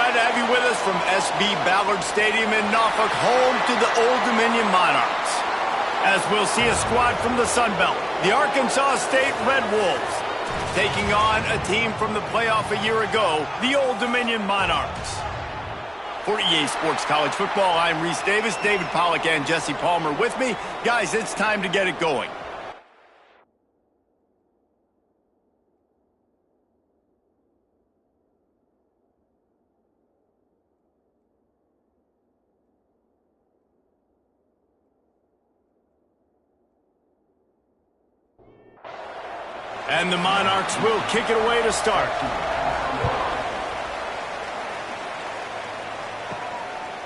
glad to have you with us from SB Ballard Stadium in Norfolk, home to the Old Dominion Monarchs. As we'll see a squad from the Sun Belt, the Arkansas State Red Wolves, taking on a team from the playoff a year ago, the Old Dominion Monarchs. For EA Sports College Football, I'm Reese Davis, David Pollack, and Jesse Palmer with me. Guys, it's time to get it going. And the Monarchs will kick it away to start.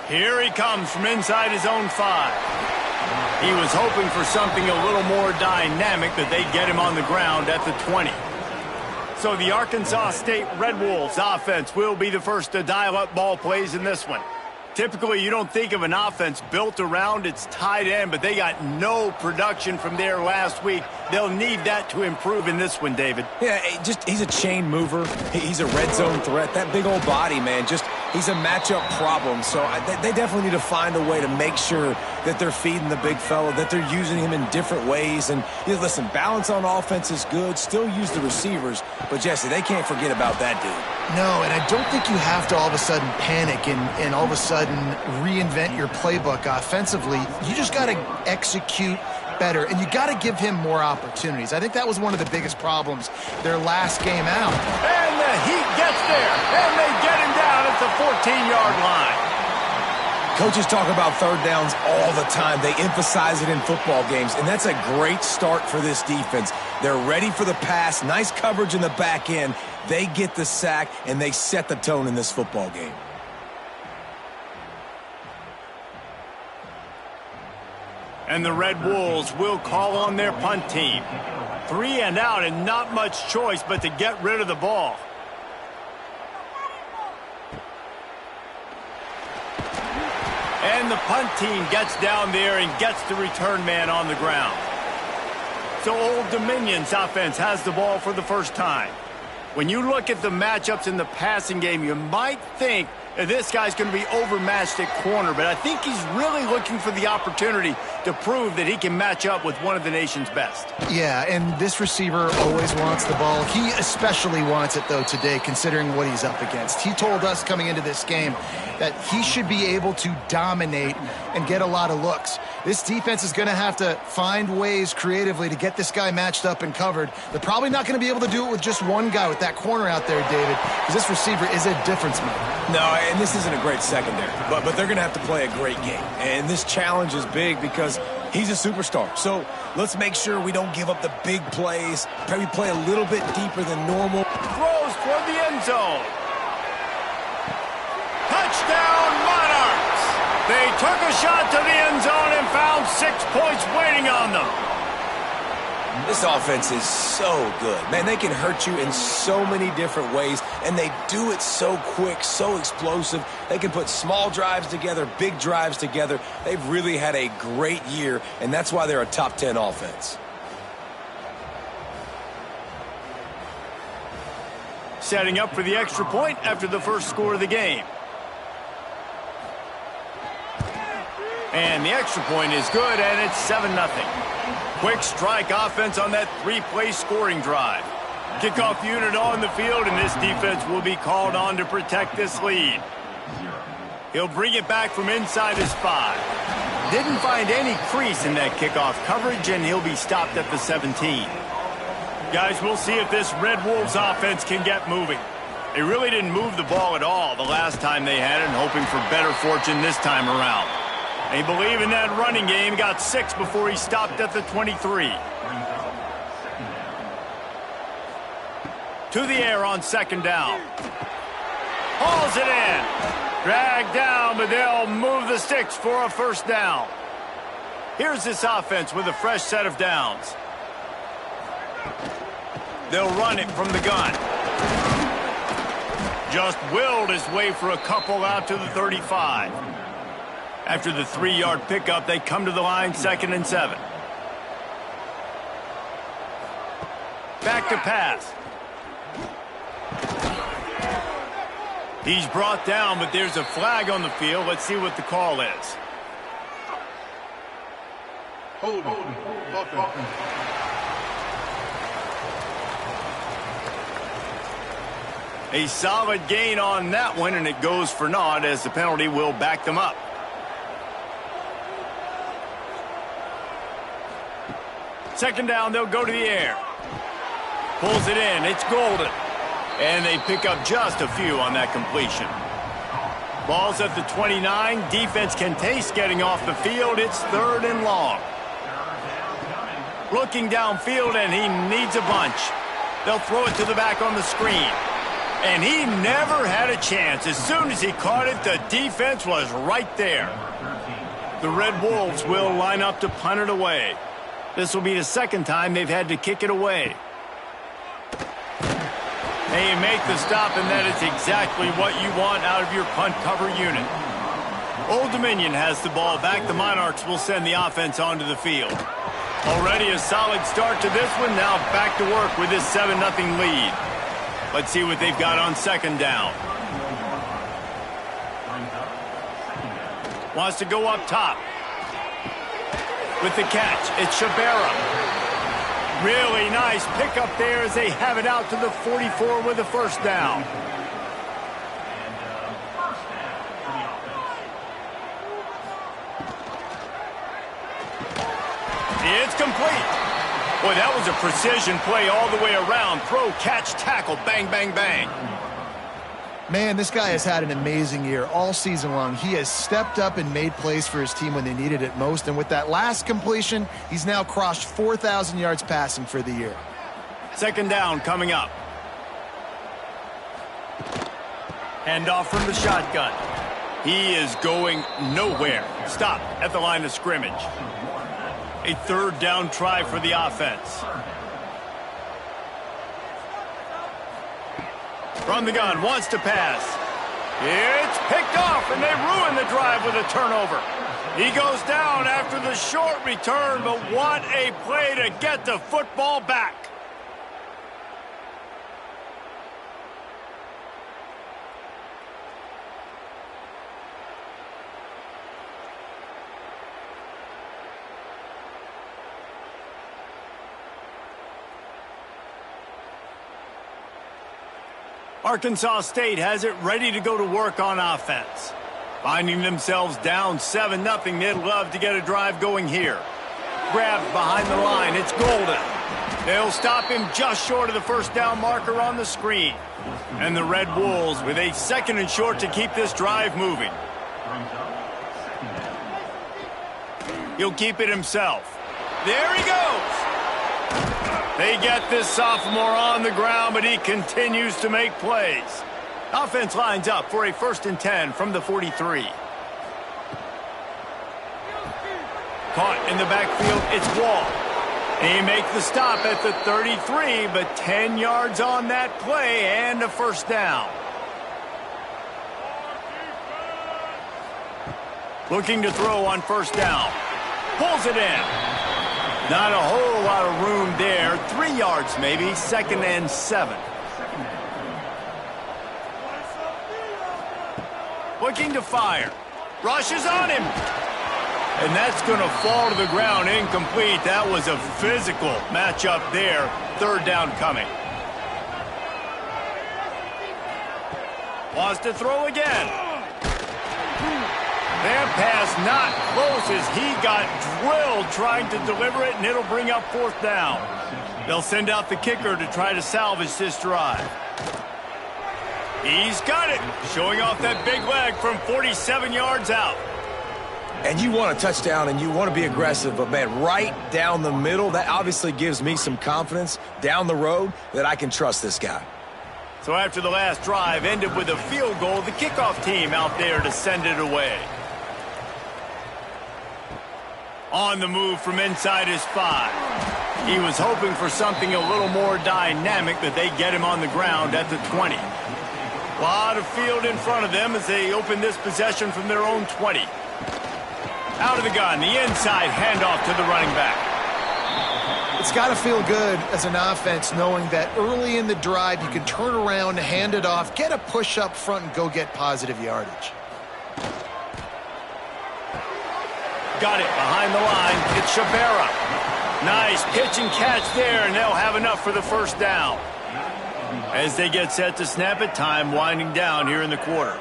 Here he comes from inside his own 5. He was hoping for something a little more dynamic, that they'd get him on the ground at the 20. So the Arkansas State Red Wolves offense will be the first to dial up ball plays in this one. Typically, you don't think of an offense built around its tight end, but they got no production from there last week. They'll need that to improve in this one, David. Yeah, he's a chain mover. He's a red zone threat. That big old body, man, he's a matchup problem. So they definitely need to find a way to make sure that they're feeding the big fella, that they're using him in different ways. And listen, balance on offense is good. Still use the receivers. But, Jesse, they can't forget about that dude. No, and I don't think you have to all of a sudden panic and all of a sudden reinvent your playbook offensively. You just got to execute better, and you got to give him more opportunities. I think that was one of the biggest problems their last game out. And the Heat gets there, and they get him down at the 14-yard line. Coaches talk about third downs all the time. They emphasize it in football games, and that's a great start for this defense. They're ready for the pass, nice coverage in the back end. They get the sack, and they set the tone in this football game. And the Red Wolves will call on their punt team. 3 and out, and not much choice but to get rid of the ball. And the punt team gets down there and gets the return man on the ground. So Old Dominion's offense has the ball for the first time. When you look at the matchups in the passing game, you might think that this guy's going to be overmatched at corner, but I think he's really looking for the opportunity to prove that he can match up with one of the nation's best. Yeah, and this receiver always wants the ball. He especially wants it, though, today, considering what he's up against. He told us coming into this game that he should be able to dominate and get a lot of looks. This defense is going to have to find ways creatively to get this guy matched up and covered. They're probably not going to be able to do it with just one guy with that corner out there, David, because this receiver is a difference maker. No, and this isn't a great secondary, but they're going to have to play a great game. And this challenge is big because he's a superstar. So let's make sure we don't give up the big plays, probably play a little bit deeper than normal. Throws toward the end zone. Touchdown, Monarchs! They took a shot to the end zone and found 6 points waiting on them. This offense is so good. Man, they can hurt you in so many different ways, and they do it so quick, so explosive. They can put small drives together, big drives together. They've really had a great year, and that's why they're a top 10 offense. Setting up for the extra point after the first score of the game. And the extra point is good, and it's 7-0. Quick strike offense on that 3-play scoring drive. Kickoff unit on the field, and this defense will be called on to protect this lead. He'll bring it back from inside his 5. Didn't find any crease in that kickoff coverage, and he'll be stopped at the 17. Guys, we'll see if this Red Wolves offense can get moving. They really didn't move the ball at all the last time they had it, and hoping for better fortune this time around. They believe in that running game. Got 6 before he stopped at the 23. To the air on second down. Hauls it in. Dragged down, but they'll move the sticks for a first down. Here's this offense with a fresh set of downs. They'll run it from the gun. Just willed his way for a couple out to the 35. After the 3-yard pickup, they come to the line, 2nd and 7. Back to pass. He's brought down, but there's a flag on the field. Let's see what the call is. A solid gain on that one, and it goes for naught as the penalty will back them up. Second down, they'll go to the air. Pulls it in, it's Golden. And they pick up just a few on that completion. Ball's at the 29. Defense can taste getting off the field. It's 3rd and long. Looking downfield, and he needs a bunch. They'll throw it to the back on the screen. And he never had a chance. As soon as he caught it, the defense was right there. The Red Wolves will line up to punt it away. This will be the second time they've had to kick it away. They make the stop, and that is exactly what you want out of your punt cover unit. Old Dominion has the ball back. The Monarchs will send the offense onto the field. Already a solid start to this one. Now back to work with this 7-0 lead. Let's see what they've got on second down. Wants to go up top. With the catch, it's Shabera. Really nice pickup there as they have it out to the 44 with a first down. It's complete. Boy, that was a precision play all the way around. Throw, catch, tackle, bang, bang, bang. Man, this guy has had an amazing year all season long. He has stepped up and made plays for his team when they needed it most. And with that last completion, he's now crossed 4,000 yards passing for the year. Second down coming up. Handoff from the shotgun. He is going nowhere. Stop at the line of scrimmage. A 3rd down try for the offense. From the gun, wants to pass. It's picked off, and they ruin the drive with a turnover. He goes down after the short return, but what a play to get the football back. Arkansas State has it ready to go to work on offense. Finding themselves down 7-0, they'd love to get a drive going here. Grabbed behind the line, it's Golden. They'll stop him just short of the first down marker on the screen. And the Red Wolves with a 2nd and short to keep this drive moving. He'll keep it himself. There he goes. They get this sophomore on the ground, but he continues to make plays. Offense lines up for a 1st and 10 from the 43. Caught in the backfield, it's Wall. They make the stop at the 33, but 10 yards on that play and a first down. Looking to throw on first down. Pulls it in. Not a whole lot of room there. 3 yards maybe, 2nd and 7. Looking to fire. Rushes on him. And that's going to fall to the ground incomplete. That was a physical matchup there. 3rd down coming. Wants to throw again. That pass not close as he got drilled trying to deliver it, and it'll bring up 4th down. They'll send out the kicker to try to salvage this drive. He's got it, showing off that big leg from 47 yards out. And you want a touchdown and you want to be aggressive, but man, right down the middle, that obviously gives me some confidence down the road that I can trust this guy. So after the last drive ended with a field goal, the kickoff team out there to send it away. On the move from inside his 5. He was hoping for something a little more dynamic, but they get him on the ground at the 20. A lot of field in front of them as they open this possession from their own 20. Out of the gun, the inside handoff to the running back. It's It's got to feel good as an offense knowing that early in the drive you can turn around, hand it off, get a push up front, and go get positive yardage. Got it behind the line. It's Shabera. Nice pitch and catch there, and they'll have enough for the first down. As they get set to snap it, time winding down here in the quarter.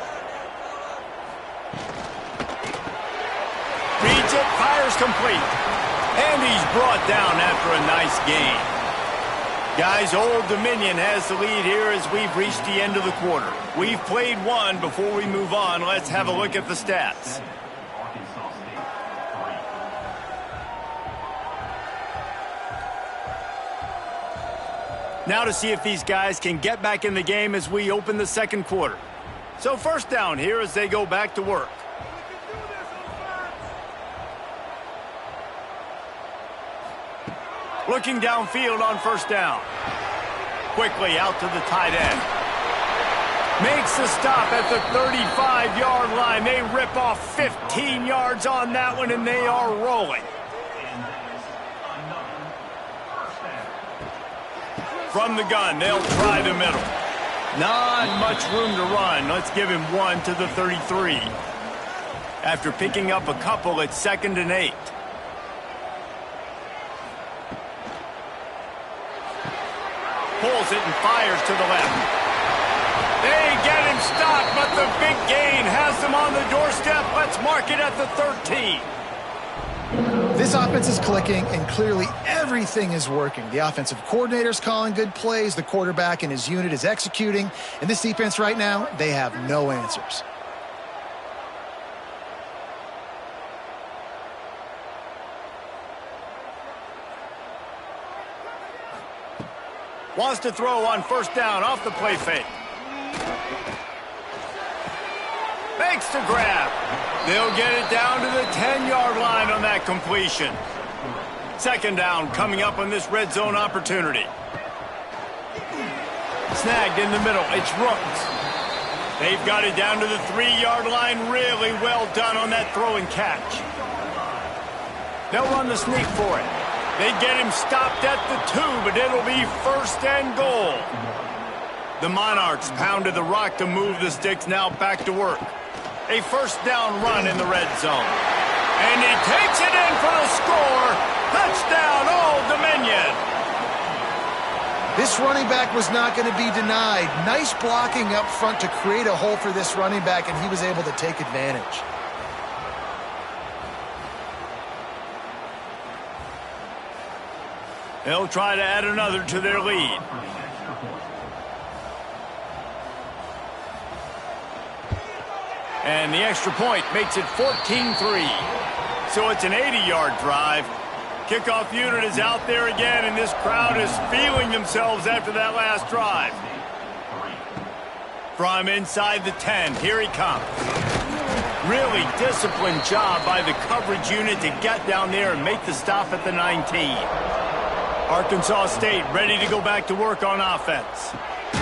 Reads it, fires complete. And he's brought down after a nice gain. Guys, Old Dominion has the lead here as we've reached the end of the quarter. We've played one. Before we move on, let's have a look at the stats. Now to see if these guys can get back in the game as we open the second quarter. So first down here as they go back to work. Looking downfield on first down. Quickly out to the tight end. Makes the stop at the 35-yard line. They rip off 15 yards on that one, and they are rolling. From the gun, they'll try the middle. Not much room to run. Let's give him one to the 33. After picking up a couple, it's 2nd and 8. Pulls it and fires to the left. They get him stopped, but the big gain has them on the doorstep. Let's mark it at the 13. This offense is clicking, and clearly everything is working. The offensive coordinator's calling good plays. The quarterback and his unit is executing. And this defense right now, they have no answers. Wants to throw on first down off the play fake. Makes the grab. They'll get it down to the 10-yard line on that completion. 2nd down coming up on this red zone opportunity. Snagged in the middle. It's Rooks. They've got it down to the 3-yard line. Really well done on that throw and catch. They'll run the sneak for it. They get him stopped at the 2, but it'll be 1st and goal. The Monarchs pounded the rock to move the sticks, now back to work. A first down run in the red zone. And he takes it in for the score. Touchdown, Old Dominion. This running back was not going to be denied. Nice blocking up front to create a hole for this running back, and he was able to take advantage. They'll try to add another to their lead. And the extra point makes it 14-3. So it's an 80-yard drive. Kickoff unit is out there again, and this crowd is feeling themselves after that last drive. From inside the 10, here he comes. Really disciplined job by the coverage unit to get down there and make the stop at the 19. Arkansas State ready to go back to work on offense.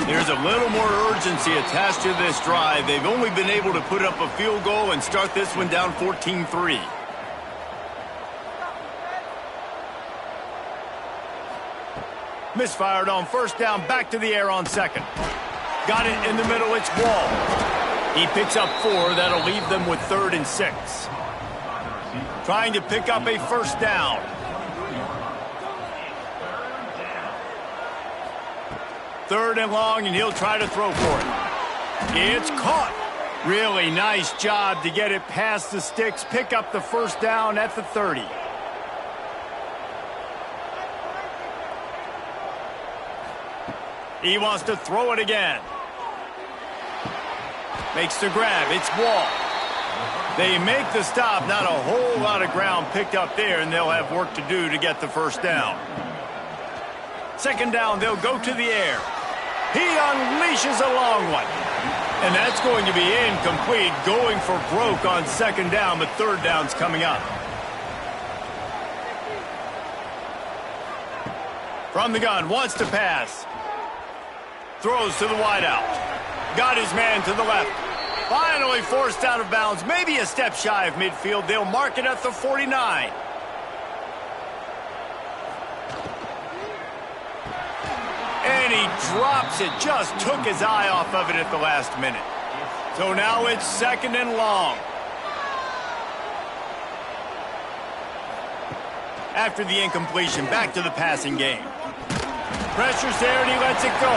There's a little more urgency attached to this drive. They've only been able to put up a field goal and start this one down 14-3. Misfired on first down, back to the air on 2nd. Got it in the middle, it's Wall. He picks up 4, that'll leave them with 3rd and 6. Trying to pick up a first down. 3rd and long, and he'll try to throw for it. It's caught. Really nice job to get it past the sticks, pick up the first down at the 30. He wants to throw it again. Makes the grab. It's Wall. They make the stop. Not a whole lot of ground picked up there, and they'll have work to do to get the first down. 2nd down, they'll go to the air. He unleashes a long one. And that's going to be incomplete. Going for broke on 2nd down, but 3rd down's coming up. From the gun, wants to pass. Throws to the wideout. Got his man to the left. Finally forced out of bounds. Maybe a step shy of midfield. They'll mark it at the 49. And he drops it. Just took his eye off of it at the last minute. So now it's 2nd and long. After the incompletion, back to the passing game. Pressure's there and he lets it go.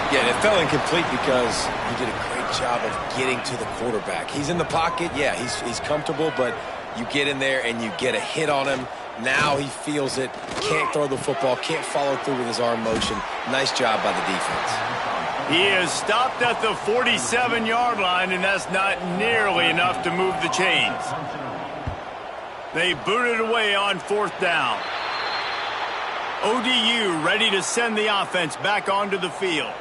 Yeah, it fell incomplete because he did a great job of getting to the quarterback. He's in the pocket. Yeah, he's comfortable, but you get in there and you get a hit on him. Now he feels it, can't throw the football, can't follow through with his arm motion. Nice job by the defense. He is stopped at the 47-yard line, and that's not nearly enough to move the chains. They booted away on 4th down. ODU ready to send the offense back onto the field.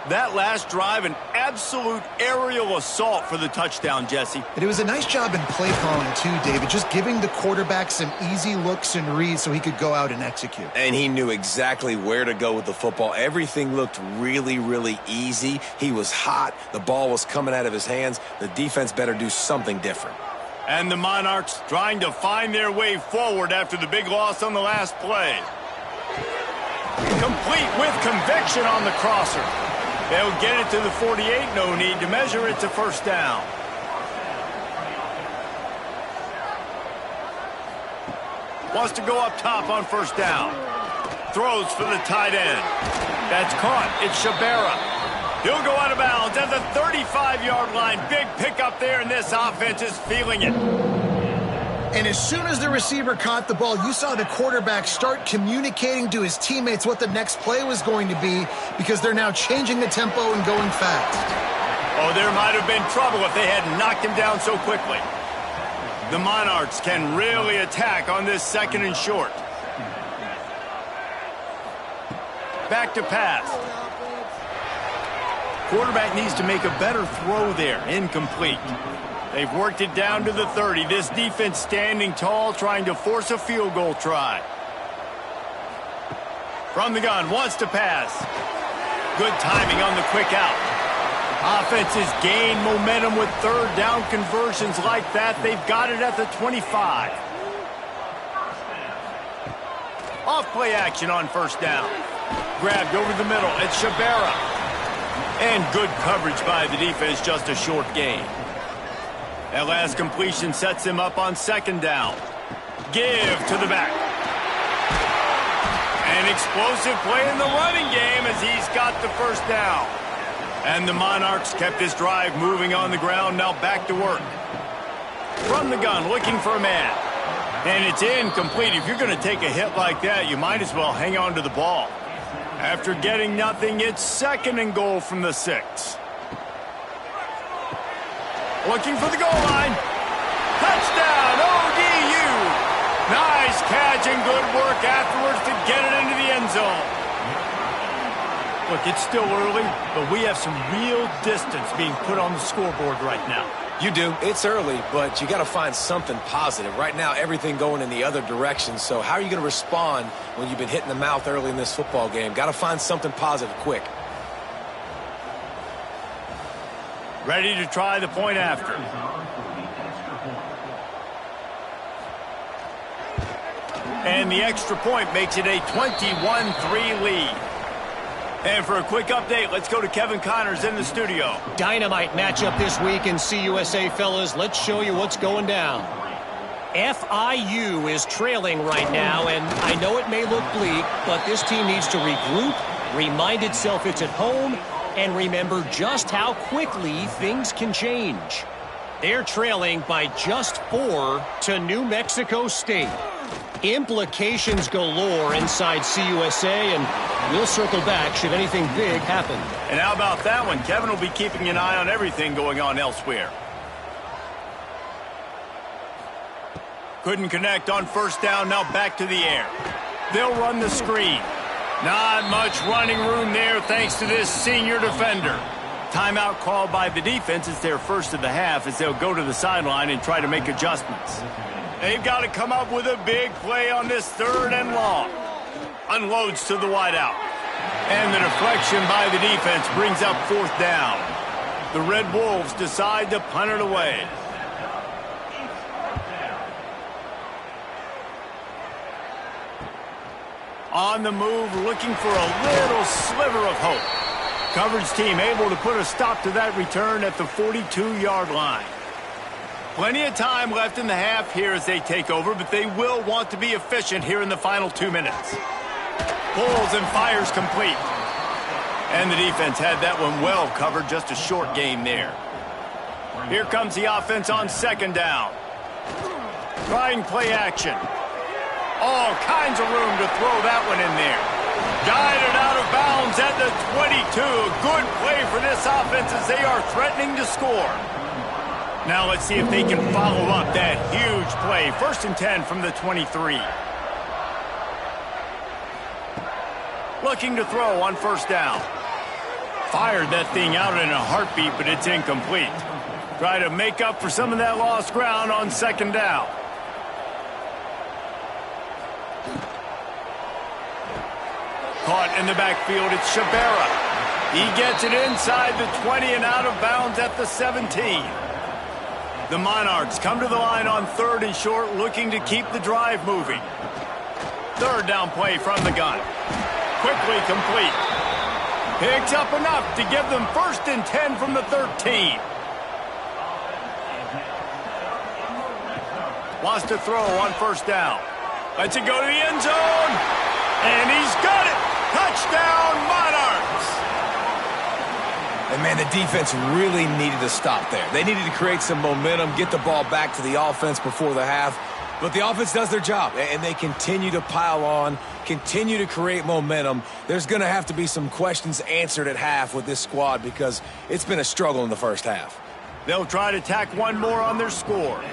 That last drive, an absolute aerial assault for the touchdown, Jesse. But it was a nice job in play calling, too, David, just giving the quarterback some easy looks and reads so he could go out and execute. And he knew exactly where to go with the football. Everything looked really, really easy. He was hot. The ball was coming out of his hands. The defense better do something different. And the Monarchs trying to find their way forward after the big loss on the last play. Complete with conviction on the crosser. They'll get it to the 48, no need to measure it to 1st down. Wants to go up top on 1st down. Throws for the tight end. That's caught. It's Shabera. He'll go out of bounds at the 35-yard line. Big pickup there, and this offense is feeling it. And as soon as the receiver caught the ball, you saw the quarterback start communicating to his teammates what the next play was going to be because they're now changing the tempo and going fast. Oh, there might have been trouble if they had knocked him down so quickly. The Monarchs can really attack on this 2nd and short. Back to pass. Quarterback needs to make a better throw there. Incomplete. They've worked it down to the 30. This defense standing tall, trying to force a field goal try. From the gun, wants to pass. Good timing on the quick out. Offenses gain momentum with 3rd down conversions like that. They've got it at the 25. Off play action on 1st down. Grabbed over the middle. It's Shabera. And good coverage by the defense, just a short gain. That last completion sets him up on 2nd down. Give to the back. An explosive play in the running game as he's got the 1st down. And the Monarchs kept this drive moving on the ground, now back to work. From the gun, looking for a man. And it's incomplete. If you're going to take a hit like that, you might as well hang on to the ball. After getting nothing, it's 2nd and goal from the 6. Looking for the goal line. Touchdown, ODU. Nice catch and good work afterwards to get it into the end zone. Look, it's still early, but we have some real distance being put on the scoreboard right now. You do. It's early, but you got to find something positive. Right now, everything going in the other direction. So how are you going to respond when you've been hit in the mouth early in this football game? Got to find something positive quick. Ready to try the point after. And the extra point makes it a 21-3 lead. And for a quick update, let's go to Kevin Connors in the studio. Dynamite matchup this week in CUSA, fellas. Let's show you what's going down. FIU is trailing right now, and I know it may look bleak, but this team needs to regroup, remind itself it's at home, and remember just how quickly things can change. They're trailing by just 4 to New Mexico State. Implications galore inside CUSA, and we'll circle back should anything big happen. And how about that one? Kevin will be keeping an eye on everything going on elsewhere. Couldn't connect on 1st down, now back to the air. They'll run the screen. Not much running room there thanks to this senior defender. Timeout called by the defense. It's their first of the half as they'll go to the sideline and try to make adjustments. They've got to come up with a big play on this 3rd and long. Unloads to the wideout. And the deflection by the defense brings up 4th down. The Red Wolves decide to punt it away. On the move, looking for a little sliver of hope. Coverage team able to put a stop to that return at the 42-yard line. Plenty of time left in the half here as they take over, but they will want to be efficient here in the final 2 minutes. Pulls and fires complete. And the defense had that one well covered, just a short gain there. Here comes the offense on second down. Trying play action. All kinds of room to throw that one in there. Guided out of bounds at the 22. Good play for this offense as they are threatening to score. Now let's see if they can follow up that huge play. 1st and 10 from the 23. Looking to throw on 1st down. Fired that thing out in a heartbeat, but it's incomplete. Try to make up for some of that lost ground on 2nd down. Caught in the backfield, it's Shabera. He gets it inside the 20 and out of bounds at the 17. The Monarchs come to the line on 3rd and short, looking to keep the drive moving. 3rd down play from the gun. Quickly complete. Picks up enough to give them 1st and 10 from the 13. Wants to throw on 1st down. Lets it go to the end zone. And he's got it. Touchdown, Monarchs. And, man, the defense really needed to stop there. They needed to create some momentum, get the ball back to the offense before the half. But the offense does their job, and they continue to pile on, continue to create momentum. There's going to have to be some questions answered at half with this squad because it's been a struggle in the first half. They'll try to tack one more on their score.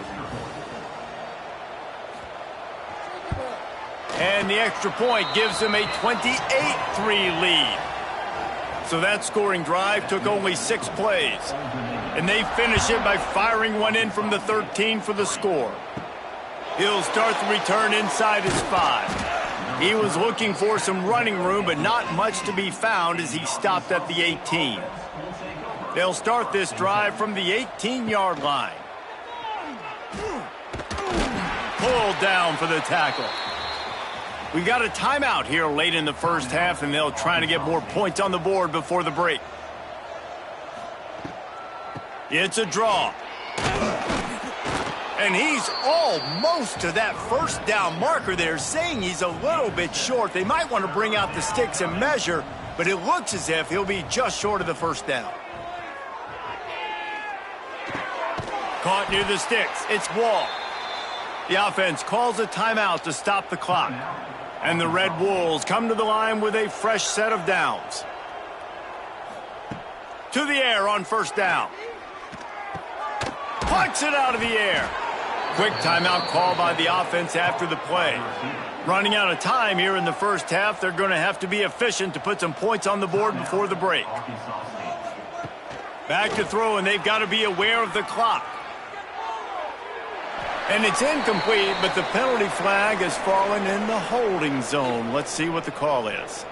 And the extra point gives them a 28-3 lead. So that scoring drive took only 6 plays. And they finish it by firing one in from the 13 for the score. He'll start the return inside his 5. He was looking for some running room, but not much to be found as he stopped at the 18. They'll start this drive from the 18-yard line. Pulled down for the tackle. We got a timeout here late in the first half, and they'll try to get more points on the board before the break. It's a draw. And he's almost to that 1st down marker there, saying he's a little bit short. They might want to bring out the sticks and measure, but it looks as if he'll be just short of the 1st down. Caught near the sticks. It's Wall. The offense calls a timeout to stop the clock. And the Red Wolves come to the line with a fresh set of downs. To the air on 1st down. Plucks it out of the air. Quick timeout call by the offense after the play. Running out of time here in the first half, they're going to have to be efficient to put some points on the board before the break. Back to throw, and they've got to be aware of the clock. And it's incomplete, but the penalty flag has fallen in the holding zone. Let's see what the call is.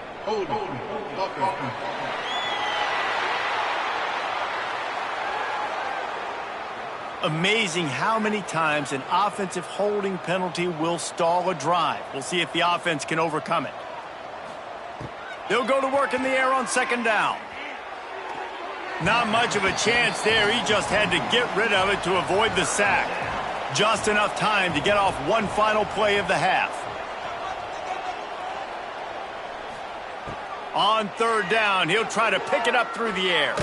Amazing how many times an offensive holding penalty will stall a drive. We'll see if the offense can overcome it. They'll go to work in the air on 2nd down. Not much of a chance there. He just had to get rid of it to avoid the sack. Just enough time to get off one final play of the half. On 3rd down, he'll try to pick it up through the air.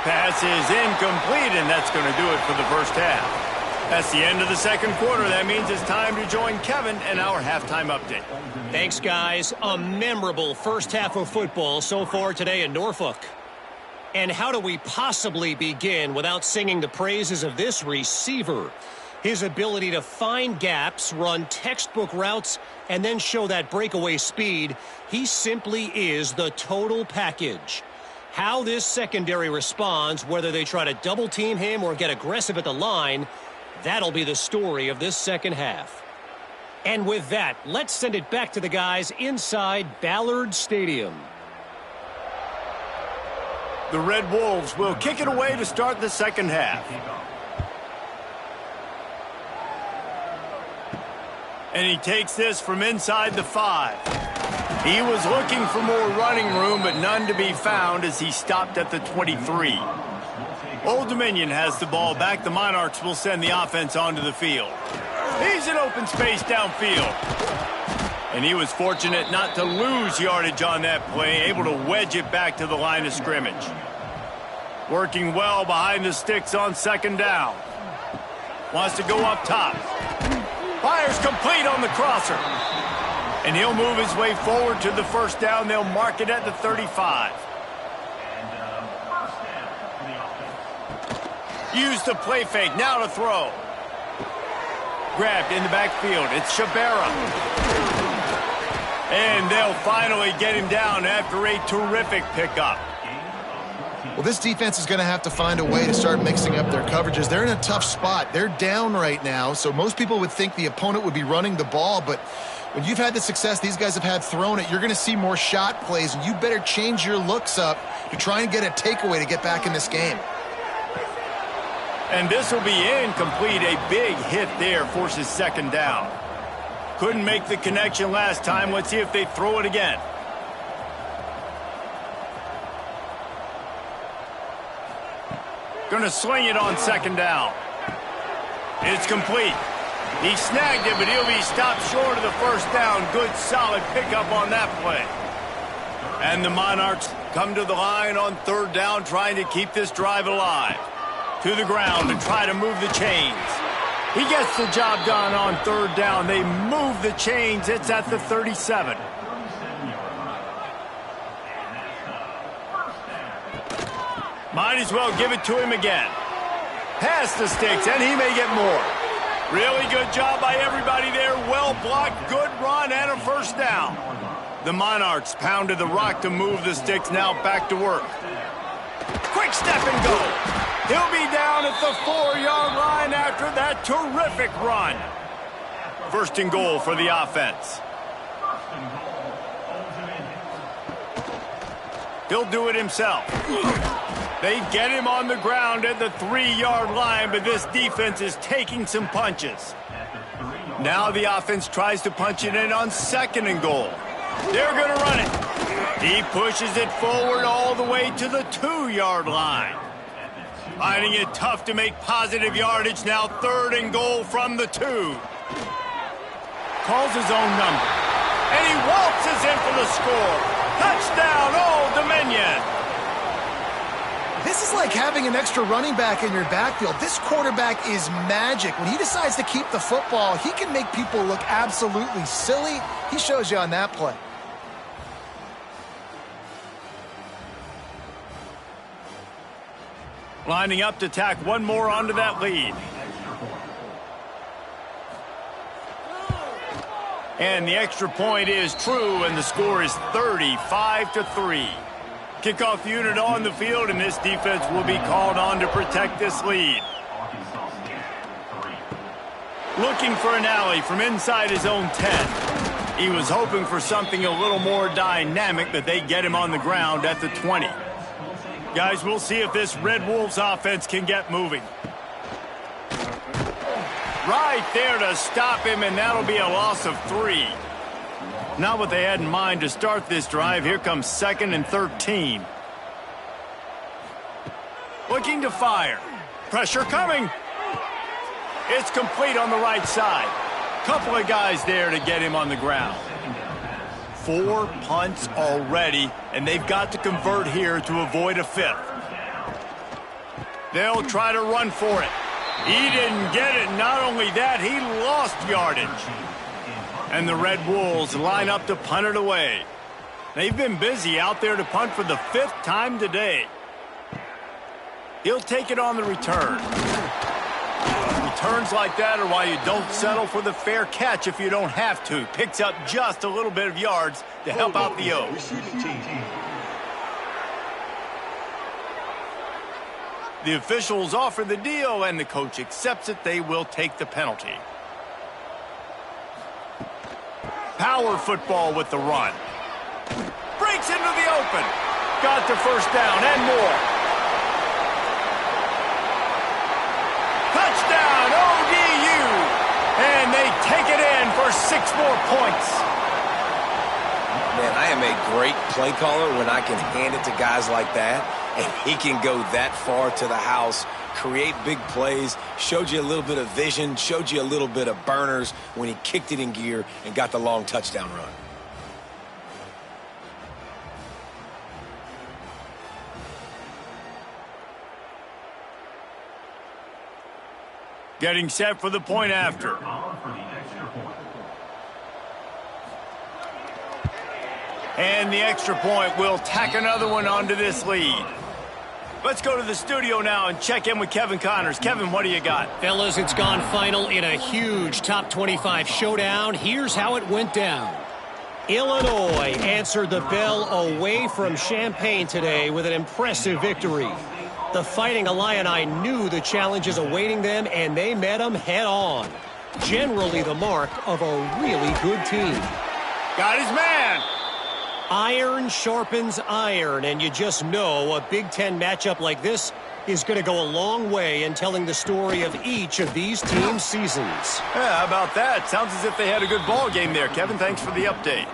Pass is incomplete, and that's going to do it for the first half. That's the end of the 2nd quarter. That means it's time to join Kevin and our halftime update. Thanks, guys. A memorable first half of football so far today in Norfolk. And how do we possibly begin without singing the praises of this receiver? His ability to find gaps, run textbook routes, and then show that breakaway speed. He simply is the total package. How this secondary responds, whether they try to double team him or get aggressive at the line, that'll be the story of this second half. And with that, let's send it back to the guys inside Ballard Stadium. The Red Wolves will kick it away to start the second half. And he takes this from inside the 5. He was looking for more running room, but none to be found as he stopped at the 23. Old Dominion has the ball back. The Monarchs will send the offense onto the field. He's in open space downfield. And he was fortunate not to lose yardage on that play, able to wedge it back to the line of scrimmage. Working well behind the sticks on second down. Wants to go up top. Fires complete on the crosser. And he'll move his way forward to the first down. They'll mark it at the 35. Use the play fake. Now to throw. Grabbed in the backfield. It's Shabera. And they'll finally get him down after a terrific pickup. Well, this defense is going to have to find a way to start mixing up their coverages. They're in a tough spot. They're down right now, so most people would think the opponent would be running the ball, but when you've had the success these guys have had throwing it, you're going to see more shot plays, and you better change your looks up to try and get a takeaway to get back in this game. And this will be incomplete. A big hit there forces second down. Couldn't make the connection last time. Let's see if they throw it again. Going to sling it on second down. It's complete. He snagged it, but he'll be stopped short of the first down. Good, solid pickup on that play. And the Monarchs come to the line on third down, trying to keep this drive alive. To the ground to try to move the chains. He gets the job done on third down. They move the chains. It's at the 37. Might as well give it to him again. Past the sticks, and he may get more. Really good job by everybody there. Well blocked, good run, and a first down. The Monarchs pounded the rock to move the sticks. Now back to work. Quick step and go. He'll be down at the 4-yard line after that terrific run. First and goal for the offense. He'll do it himself. They get him on the ground at the 3-yard line, but this defense is taking some punches. Now the offense tries to punch it in on second and goal. They're going to run it. He pushes it forward all the way to the 2-yard line. Finding it tough to make positive yardage. Now third and goal from the 2. Calls his own number. And he waltzes in for the score. Touchdown, Old Dominion. This is like having an extra running back in your backfield. This quarterback is magic. When he decides to keep the football, he can make people look absolutely silly. He shows you on that play. Lining up to tack one more onto that lead. And the extra point is true, and the score is 35-3. Kickoff unit on the field, and this defense will be called on to protect this lead. Looking for an alley from inside his own 10. He was hoping for something a little more dynamic, but they get him on the ground at the 20. Guys, we'll see if this Red Wolves offense can get moving. Right there to stop him, and that'll be a loss of 3. Not what they had in mind to start this drive. Here comes 2nd and 13. Looking to fire. Pressure coming. It's complete on the right side. Couple of guys there to get him on the ground. 4 punts already, and they've got to convert here to avoid a 5th. They'll try to run for it. He didn't get it. Not only that, he lost yardage. And the Red Wolves line up to punt it away. They've been busy out there to punt for the 5th time today. He'll take it on the return. Returns like that are why you don't settle for the fair catch if you don't have to. Picks up just a little bit of yards to help out the O's. The officials offer the deal, and the coach accepts it. They will take the penalty. Power football with the run. Breaks into the open. Got the first down and more. Touchdown, ODU. And they take it in for 6 more points. Man, I am a great play caller when I can hand it to guys like that, and he can go that far to the house, create big plays, showed you a little bit of vision, showed you a little bit of burners when he kicked it in gear and got the long touchdown run. Getting set for the point after. And the extra point will tack another one onto this lead. Let's go to the studio now and check in with Kevin Connors. Kevin, what do you got? Fellas, it's gone final in a huge top 25 showdown. Here's how it went down. Illinois answered the bell away from Champaign today with an impressive victory. The Fighting Illini knew the challenges awaiting them, and they met them head-on. Generally the mark of a really good team. Got his man. Iron sharpens iron, and you just know a Big Ten matchup like this is going to go a long way in telling the story of each of these teams' seasons. Yeah, how about that? Sounds as if they had a good ball game there. Kevin, thanks for the update.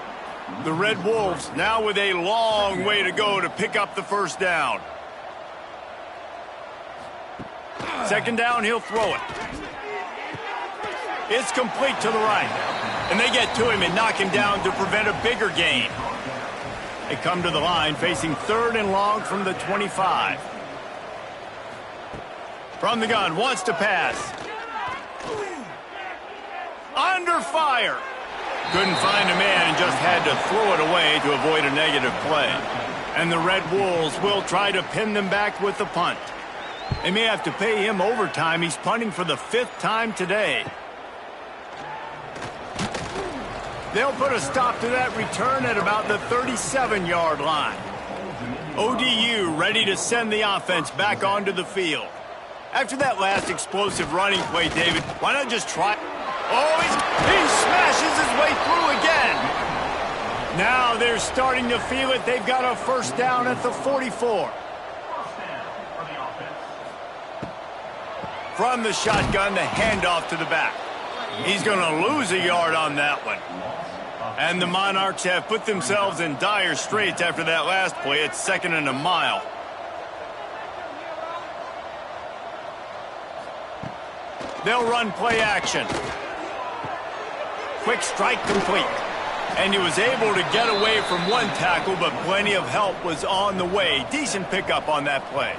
The Red Wolves now with a long way to go to pick up the first down. Second down, he'll throw it. It's complete to the right. And they get to him and knock him down to prevent a bigger gain. They come to the line facing third and long from the 25. From the gun, wants to pass. Under fire. Couldn't find a man and just had to throw it away to avoid a negative play. And the Red Wolves will try to pin them back with the punt. They may have to pay him overtime. He's punting for the 5th time today. They'll put a stop to that return at about the 37-yard line. ODU ready to send the offense back onto the field. After that last explosive running play, David, why not just try? Oh, he smashes his way through again. Now they're starting to feel it. They've got a first down at the 44. From the shotgun, the handoff to the back. He's going to lose a yard on that one. And the Monarchs have put themselves in dire straits after that last play. It's 2nd and a mile. They'll run play action. Quick strike complete. And he was able to get away from one tackle, but plenty of help was on the way. Decent pickup on that play.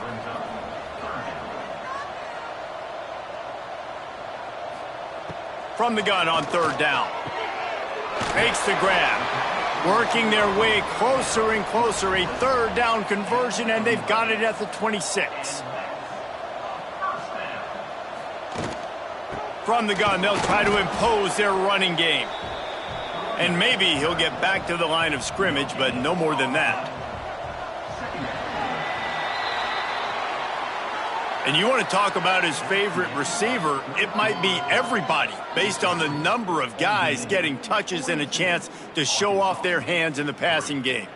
From the gun on third down. Makes the grab. Working their way closer and closer. A third down conversion, and they've got it at the 26. From the gun, they'll try to impose their running game. And maybe he'll get back to the line of scrimmage, but no more than that. And you want to talk about his favorite receiver, it might be everybody, based on the number of guys getting touches and a chance to show off their hands in the passing game.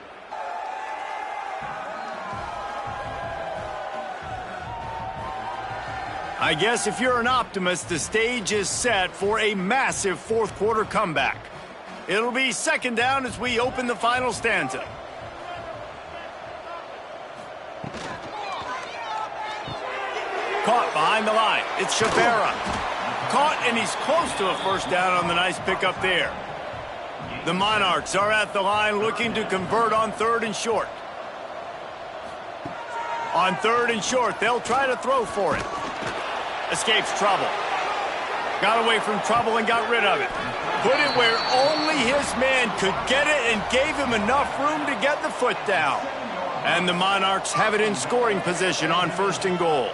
I guess if you're an optimist, the stage is set for a massive fourth quarter comeback. It'll be second down as we open the final stanza. Caught behind the line. It's Shavera. Caught, and he's close to a first down on the nice pickup there. The Monarchs are at the line looking to convert on third and short. On third and short, they'll try to throw for it. Escapes trouble. Got away from trouble and got rid of it. Put it where only his man could get it and gave him enough room to get the foot down. And the Monarchs have it in scoring position on first and goal.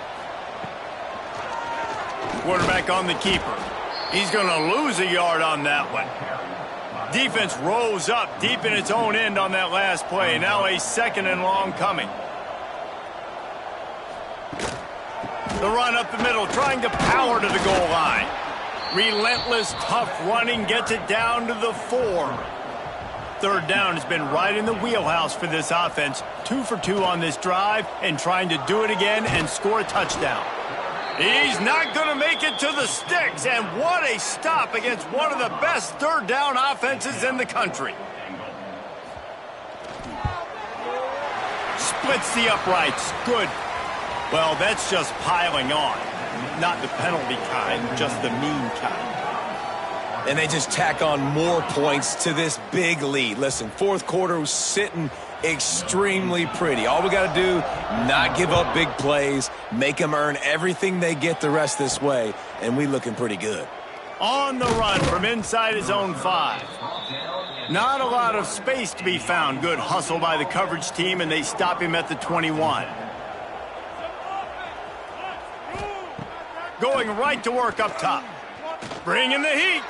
Quarterback on the keeper. He's going to lose a yard on that one. Defense rose up deep in its own end on that last play. Now a second and long coming. The run up the middle, trying to power to the goal line. Relentless, tough running gets it down to the 4. Third down has been right in the wheelhouse for this offense. 2 for 2 on this drive and trying to do it again and score a touchdown. He's not going to make it to the sticks, and what a stop against one of the best third down offenses in the country. Splits the uprights. Good. Well, that's just piling on. Not the penalty kind, just the mean kind. And they just tack on more points to this big lead. Listen, fourth quarter was sitting extremely pretty. All we got to do, not give up big plays, make them earn everything they get the rest this way, and we looking pretty good. On the run from inside his own 5. Not a lot of space to be found. Good hustle by the coverage team, and they stop him at the 21. Going right to work up top. Bringing the heat.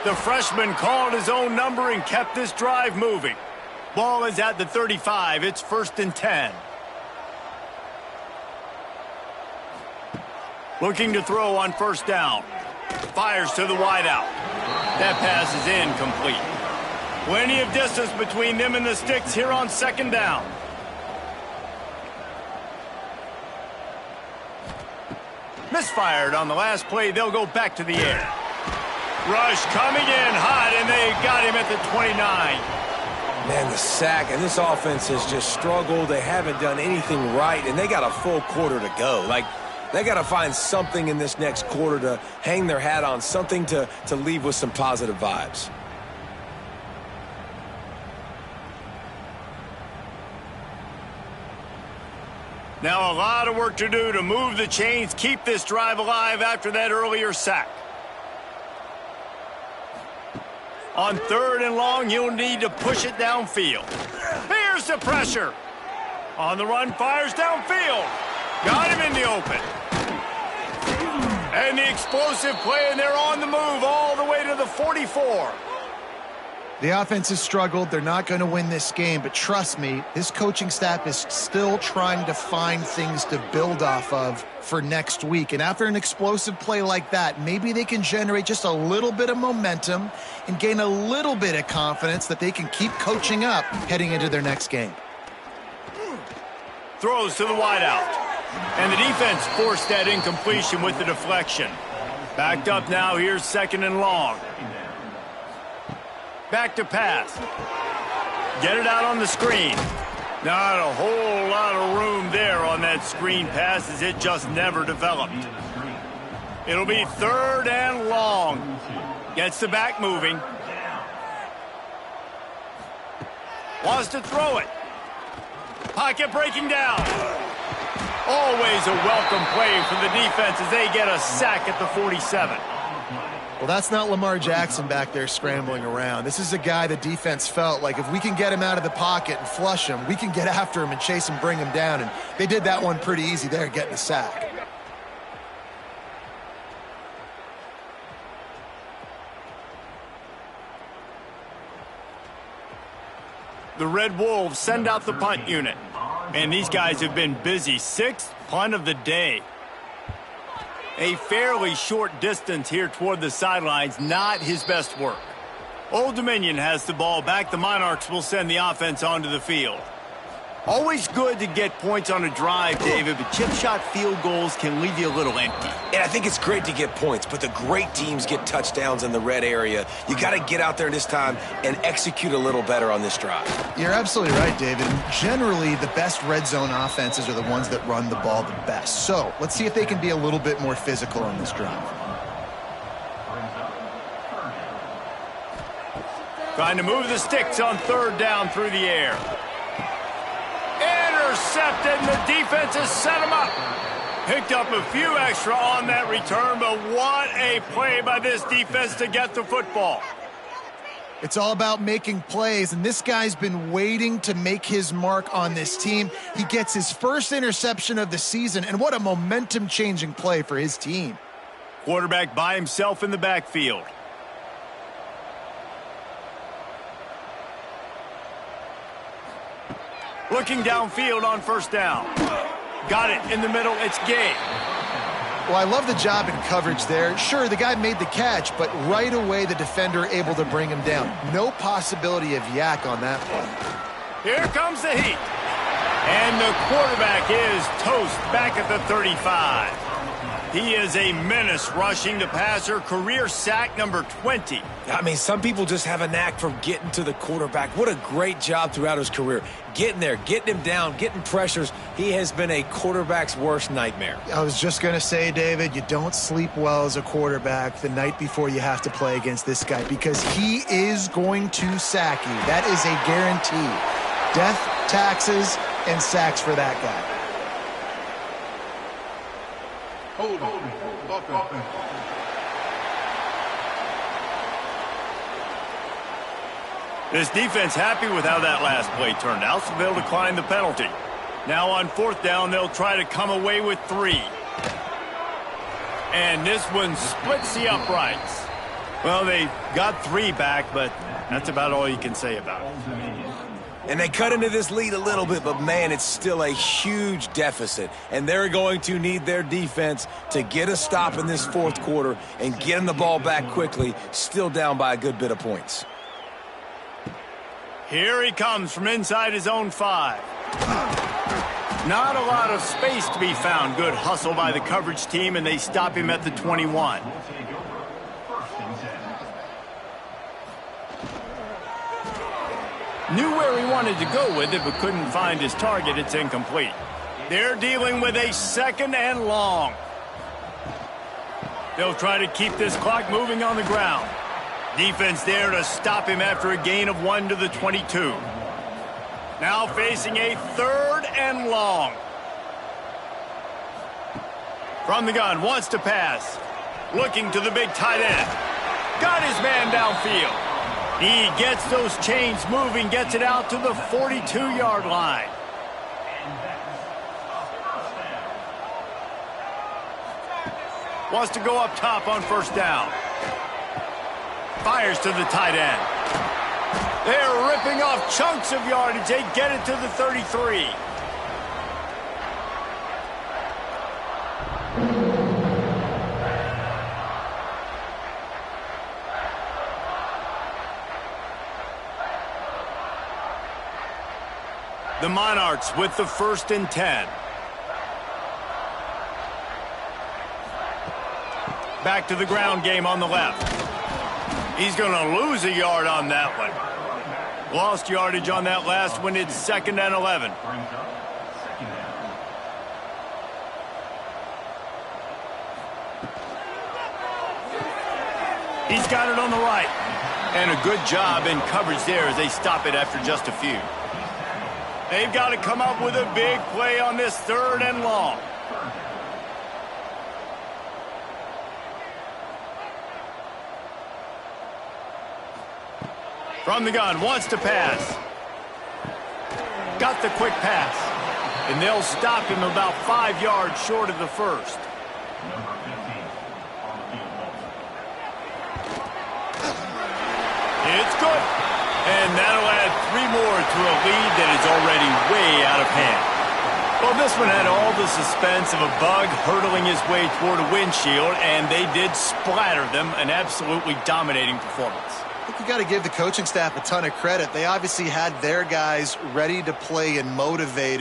The freshman called his own number and kept this drive moving. Ball is at the 35. It's 1st and 10. Looking to throw on 1st down. Fires to the wideout. That pass is incomplete. Plenty of distance between them and the sticks here on 2nd down. Misfired on the last play. They'll go back to the air. Rush coming in hot, and they got him at the 29. Man, the sack, and this offense has just struggled. They haven't done anything right, and they got a full quarter to go. Like, they got to find something in this next quarter to hang their hat on, something to leave with some positive vibes. Now a lot of work to do to move the chains, keep this drive alive after that earlier sack. On 3rd and long, you'll need to push it downfield. Here's the pressure. On the run, fires downfield. Got him in the open. And the explosive play, and they're on the move all the way to the 44. The offense has struggled. They're not going to win this game, but trust me, this coaching staff is still trying to find things to build off of for next week. And after an explosive play like that, maybe they can generate just a little bit of momentum and gain a little bit of confidence that they can keep coaching up heading into their next game. Throws to the wideout. And the defense forced that incompletion with the deflection. Backed up now, here's 2nd and long. Back to pass. Get it out on the screen. Not a whole lot of room there on that screen pass as it just never developed. It'll be 3rd and long. Gets the back moving. Wants to throw it. Pocket breaking down. Always a welcome play for the defense as they get a sack at the 47. Well, that's not Lamar Jackson back there scrambling around. This is a guy the defense felt like if we can get him out of the pocket and flush him, we can get after him and chase him, bring him down. And they did that one pretty easy there, getting a sack. The Red Wolves send out the punt unit. And these guys have been busy. 6th punt of the day. A fairly short distance here toward the sidelines, not his best work. Old Dominion has the ball back. The Monarchs will send the offense onto the field. Always good to get points on a drive, David, but chip shot field goals can leave you a little empty. And I think it's great to get points, but the great teams get touchdowns in the red area. You got to get out there this time and execute a little better on this drive. You're absolutely right, David. Generally, the best red zone offenses are the ones that run the ball the best. So let's see if they can be a little bit more physical on this drive. Trying to move the sticks on 3rd down through the air. Intercepted, and the defense has set him up. Picked up a few extra on that return, but what a play by this defense to get the football. It's all about making plays, and this guy's been waiting to make his mark on this team. He gets his first interception of the season, and what a momentum-changing play for his team. Quarterback by himself in the backfield. Looking downfield on 1st down. Got it in the middle. It's Gay. Well, I love the job in coverage there. Sure, the guy made the catch, but right away the defender able to bring him down. No possibility of yak on that play. Here comes the heat. And the quarterback is toast back at the 35. He is a menace rushing the passer, career sack number 20. I mean, some people just have a knack for getting to the quarterback. What a great job throughout his career. Getting there, getting him down, getting pressures. He has been a quarterback's worst nightmare. I was just going to say, David, you don't sleep well as a quarterback the night before you have to play against this guy because he is going to sack you. That is a guarantee. Death, taxes, and sacks for that guy. This defense happy with how that last play turned out, so they'll decline the penalty. Now on 4th down, they'll try to come away with 3. And this one splits the uprights. Well, they got 3 back, but that's about all you can say about it. And they cut into this lead a little bit, but, man, it's still a huge deficit. And they're going to need their defense to get a stop in this 4th quarter and get them the ball back quickly, still down by a good bit of points. Here he comes from inside his own 5. Not a lot of space to be found. Good hustle by the coverage team, and they stop him at the 21. Knew where he wanted to go with it, but couldn't find his target. It's incomplete. They're dealing with a 2nd and long. They'll try to keep this clock moving on the ground. Defense there to stop him after a gain of 1 to the 22. Now facing a 3rd and long. From the gun, wants to pass. Looking to the big tight end. Got his man downfield. He gets those chains moving, gets it out to the 42-yard line. Wants to go up top on 1st down. Fires to the tight end. They're ripping off chunks of yardage. They get it to the 33. The Monarchs with the 1st and 10. Back to the ground game on the left. He's going to lose a yard on that one. Lost yardage on that last one. It's 2nd and 11. He's got it on the right. And a good job in coverage there as they stop it after just a few. They've got to come up with a big play on this 3rd and long. From the gun, wants to pass. Got the quick pass. And they'll stop him about 5 yards short of the 1st. It's good. And that'll add 3 more to a lead that is already way out of hand. Well, this one had all the suspense of a bug hurtling his way toward a windshield, and they did splatter them. An absolutely dominating performance. I think you got to give the coaching staff a ton of credit. They obviously had their guys ready to play and motivated.